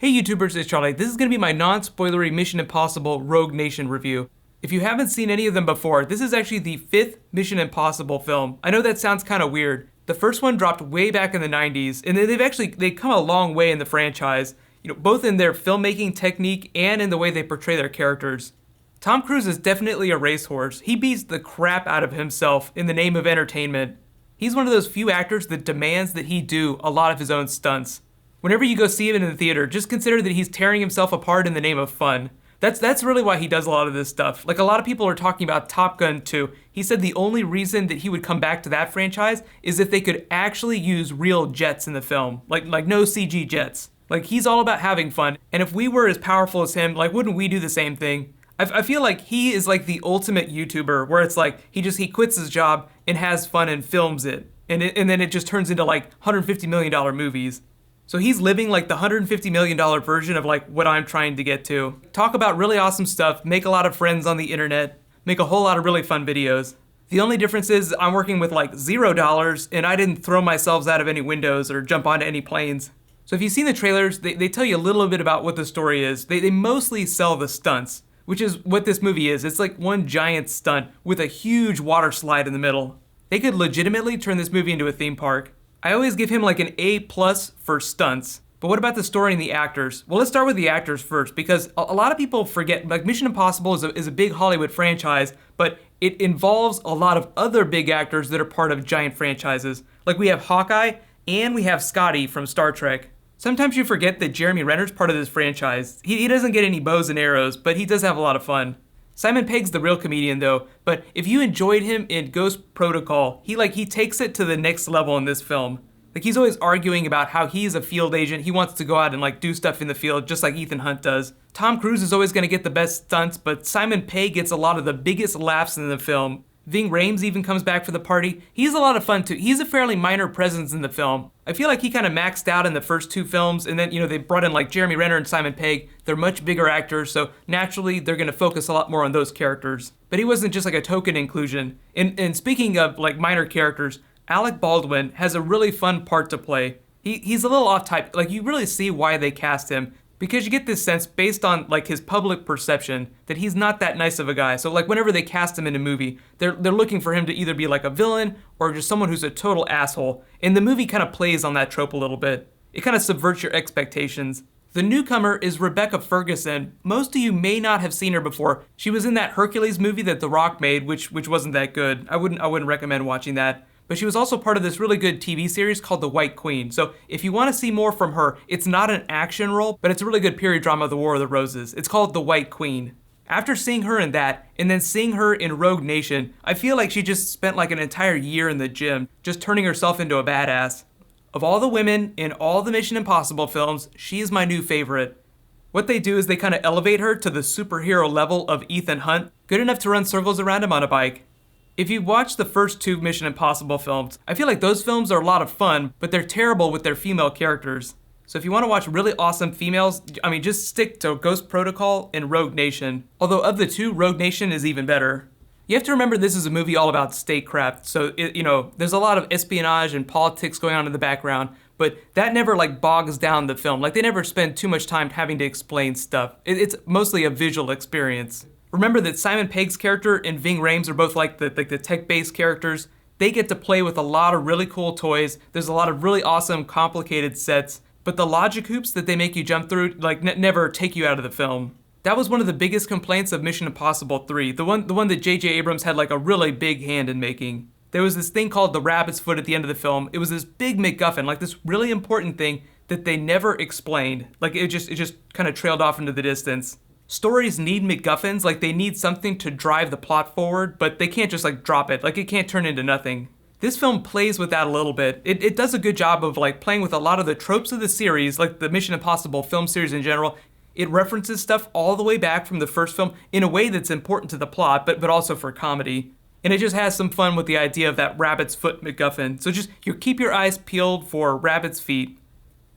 Hey YouTubers, it's Charlie. This is going to be my non-spoilery Mission Impossible Rogue Nation review. If you haven't seen any of them before, this is actually the 5th Mission Impossible film. I know that sounds kind of weird. The first one dropped way back in the 90s, and they've come a long way in the franchise, both in their filmmaking technique and in the way they portray their characters. Tom Cruise is definitely a racehorse. He beats the crap out of himself in the name of entertainment. He's one of those few actors that demands that he do a lot of his own stunts. Whenever you go see him in the theater, just consider that he's tearing himself apart in the name of fun. That's really why he does a lot of this stuff. Like, a lot of people are talking about Top Gun 2. He said the only reason that he would come back to that franchise is if they could actually use real jets in the film. Like no CG jets. Like, he's all about having fun. And if we were as powerful as him, like, wouldn't we do the same thing? I feel like he is like the ultimate YouTuber, where it's like he quits his job and has fun and films it. And then it just turns into like $150 million movies. So he's living like the $150 million version of like what I'm trying to get to. Talk about really awesome stuff, make a lot of friends on the internet, make a whole lot of really fun videos. The only difference is I'm working with like $0 and I didn't throw myself out of any windows or jump onto any planes. So if you've seen the trailers, they tell you a little bit about what the story is. They mostly sell the stunts, which is what this movie is. It's like one giant stunt with a huge water slide in the middle. They could legitimately turn this movie into a theme park. I always give him like an A+ for stunts. But what about the story and the actors? Well, let's start with the actors first, because a lot of people forget, like, Mission Impossible is a big Hollywood franchise, but it involves a lot of other big actors that are part of giant franchises. Like, we have Hawkeye and we have Scotty from Star Trek. Sometimes you forget that Jeremy Renner's part of this franchise. He doesn't get any bows and arrows, but he does have a lot of fun. Simon Pegg's the real comedian though, but if you enjoyed him in Ghost Protocol, he takes it to the next level in this film. Like, he's always arguing about how he's a field agent, he wants to go out and like do stuff in the field just like Ethan Hunt does. Tom Cruise is always gonna get the best stunts, but Simon Pegg gets a lot of the biggest laughs in the film. Ving Rhames even comes back for the party. He's a lot of fun too. He's a fairly minor presence in the film. I feel like he kind of maxed out in the first two films, and then, they brought in like Jeremy Renner and Simon Pegg. They're much bigger actors, so naturally they're gonna focus a lot more on those characters. But he wasn't just like a token inclusion. And speaking of like minor characters, Alec Baldwin has a really fun part to play. He's a little off type. Like, you really see why they cast him, because you get this sense based on like his public perception that he's not that nice of a guy. So like whenever they cast him in a movie, they're looking for him to either be like a villain or just someone who's a total asshole. And the movie kind of plays on that trope a little bit. It kind of subverts your expectations. The newcomer is Rebecca Ferguson. Most of you may not have seen her before. She was in that Hercules movie that The Rock made, which wasn't that good. I wouldn't recommend watching that. But she was also part of this really good TV series called The White Queen. So if you want to see more from her, it's not an action role, but it's a really good period drama, The War of the Roses. It's called The White Queen. After seeing her in that, and then seeing her in Rogue Nation, I feel like she just spent like an entire year in the gym, just turning herself into a badass. Of all the women in all the Mission Impossible films, she is my new favorite. What they do is they kind of elevate her to the superhero level of Ethan Hunt, good enough to run circles around him on a bike. If you've watched the first two Mission Impossible films, I feel like those films are a lot of fun, but they're terrible with their female characters. So if you want to watch really awesome females, just stick to Ghost Protocol and Rogue Nation. Although of the two, Rogue Nation is even better. You have to remember this is a movie all about statecraft, so there's a lot of espionage and politics going on in the background, but that never like bogs down the film. Like, they never spend too much time having to explain stuff. It's mostly a visual experience. Remember that Simon Pegg's character and Ving Rhames are both like the tech-based characters. They get to play with a lot of really cool toys. There's a lot of really awesome, complicated sets, but the logic hoops that they make you jump through like never take you out of the film. That was one of the biggest complaints of Mission Impossible 3, the one that J.J. Abrams had like a really big hand in making. There was this thing called the rabbit's foot at the end of the film. It was this big MacGuffin, like this really important thing that they never explained. Like, it just kind of trailed off into the distance. Stories need MacGuffins, like they need something to drive the plot forward, but they can't just like drop it, like it can't turn into nothing. This film plays with that a little bit. It does a good job of like playing with a lot of the tropes of the series, like the Mission Impossible film series in general. It references stuff all the way back from the first film in a way that's important to the plot, but also for comedy. And it just has some fun with the idea of that rabbit's foot MacGuffin. So just keep your eyes peeled for rabbit's feet.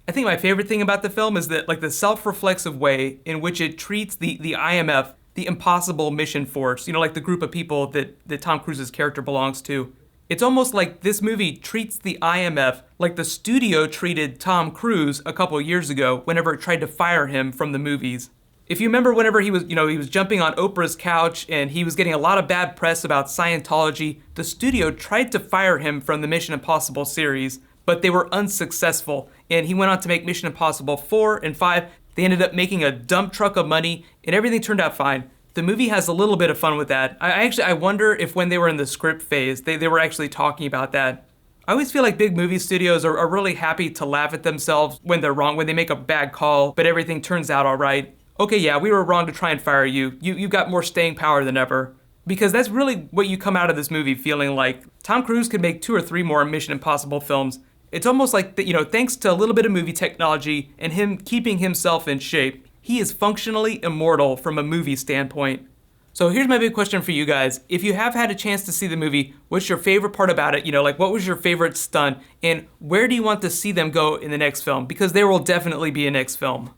I think my favorite thing about the film is that like the self-reflexive way in which it treats the IMF, the Impossible Mission Force, like the group of people that Tom Cruise's character belongs to. It's almost like this movie treats the IMF like the studio treated Tom Cruise a couple years ago whenever it tried to fire him from the movies. If you remember whenever he was jumping on Oprah's couch and he was getting a lot of bad press about Scientology, the studio tried to fire him from the Mission Impossible series, but they were unsuccessful, and he went on to make Mission Impossible 4 and 5. They ended up making a dump truck of money, and everything turned out fine. The movie has a little bit of fun with that. I wonder if when they were in the script phase, they were actually talking about that. I always feel like big movie studios are really happy to laugh at themselves when they're wrong, when they make a bad call, but everything turns out all right. Okay, yeah, we were wrong to try and fire you. You've got more staying power than ever. Because that's really what you come out of this movie feeling like. Tom Cruise could make 2 or 3 more Mission Impossible films. It's almost like, thanks to a little bit of movie technology and him keeping himself in shape, he is functionally immortal from a movie standpoint. So here's my big question for you guys. If you have had a chance to see the movie, what's your favorite part about it? What was your favorite stunt? And where do you want to see them go in the next film? Because there will definitely be a next film.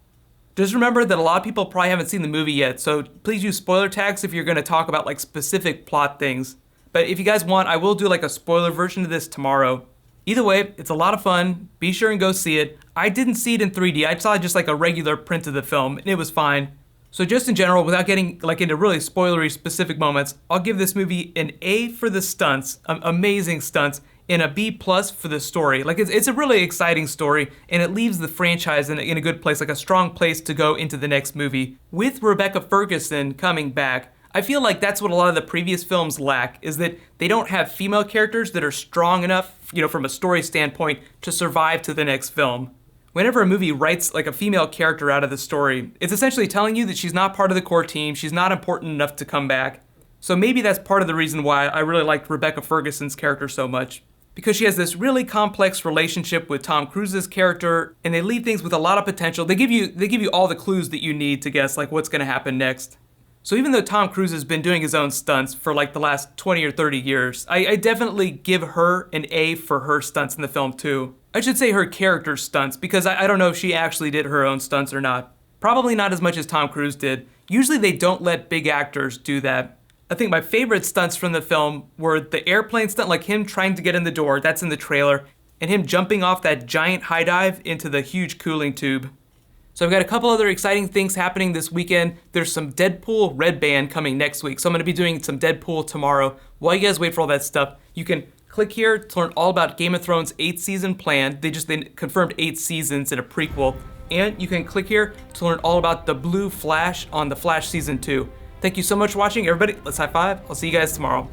Just remember that a lot of people probably haven't seen the movie yet, so please use spoiler tags if you're going to talk about specific plot things. But if you guys want, I will do a spoiler version of this tomorrow. Either way, it's a lot of fun. Be sure and go see it. I didn't see it in 3D. I saw just a regular print of the film, and it was fine. So just in general, without getting into really spoilery specific moments, I'll give this movie an A for the stunts, amazing stunts, and a B+ for the story. It's a really exciting story, and it leaves the franchise in a good place, a strong place to go into the next movie. With Rebecca Ferguson coming back, I feel like that's what a lot of the previous films lack, is that they don't have female characters that are strong enough, from a story standpoint, to survive to the next film. Whenever a movie writes a female character out of the story, it's essentially telling you that she's not part of the core team, she's not important enough to come back. So maybe that's part of the reason why I really liked Rebecca Ferguson's character so much. Because she has this really complex relationship with Tom Cruise's character, and they leave things with a lot of potential. They give you all the clues that you need to guess what's gonna happen next. So even though Tom Cruise has been doing his own stunts for the last 20 or 30 years, I definitely give her an A for her stunts in the film too. I should say her character's stunts, because I don't know if she actually did her own stunts or not. Probably not as much as Tom Cruise did. Usually they don't let big actors do that. I think my favorite stunts from the film were the airplane stunt, him trying to get in the door, that's in the trailer, and him jumping off that giant high dive into the huge cooling tube. So I've got a couple other exciting things happening this weekend. There's some Deadpool Red Band coming next week, so I'm going to be doing some Deadpool tomorrow. While you guys wait for all that stuff, you can click here to learn all about Game of Thrones' 8th season plan. They confirmed 8 seasons in a prequel. And you can click here to learn all about the Blue Flash on The Flash Season 2. Thank you so much for watching, everybody. Let's high five. I'll see you guys tomorrow.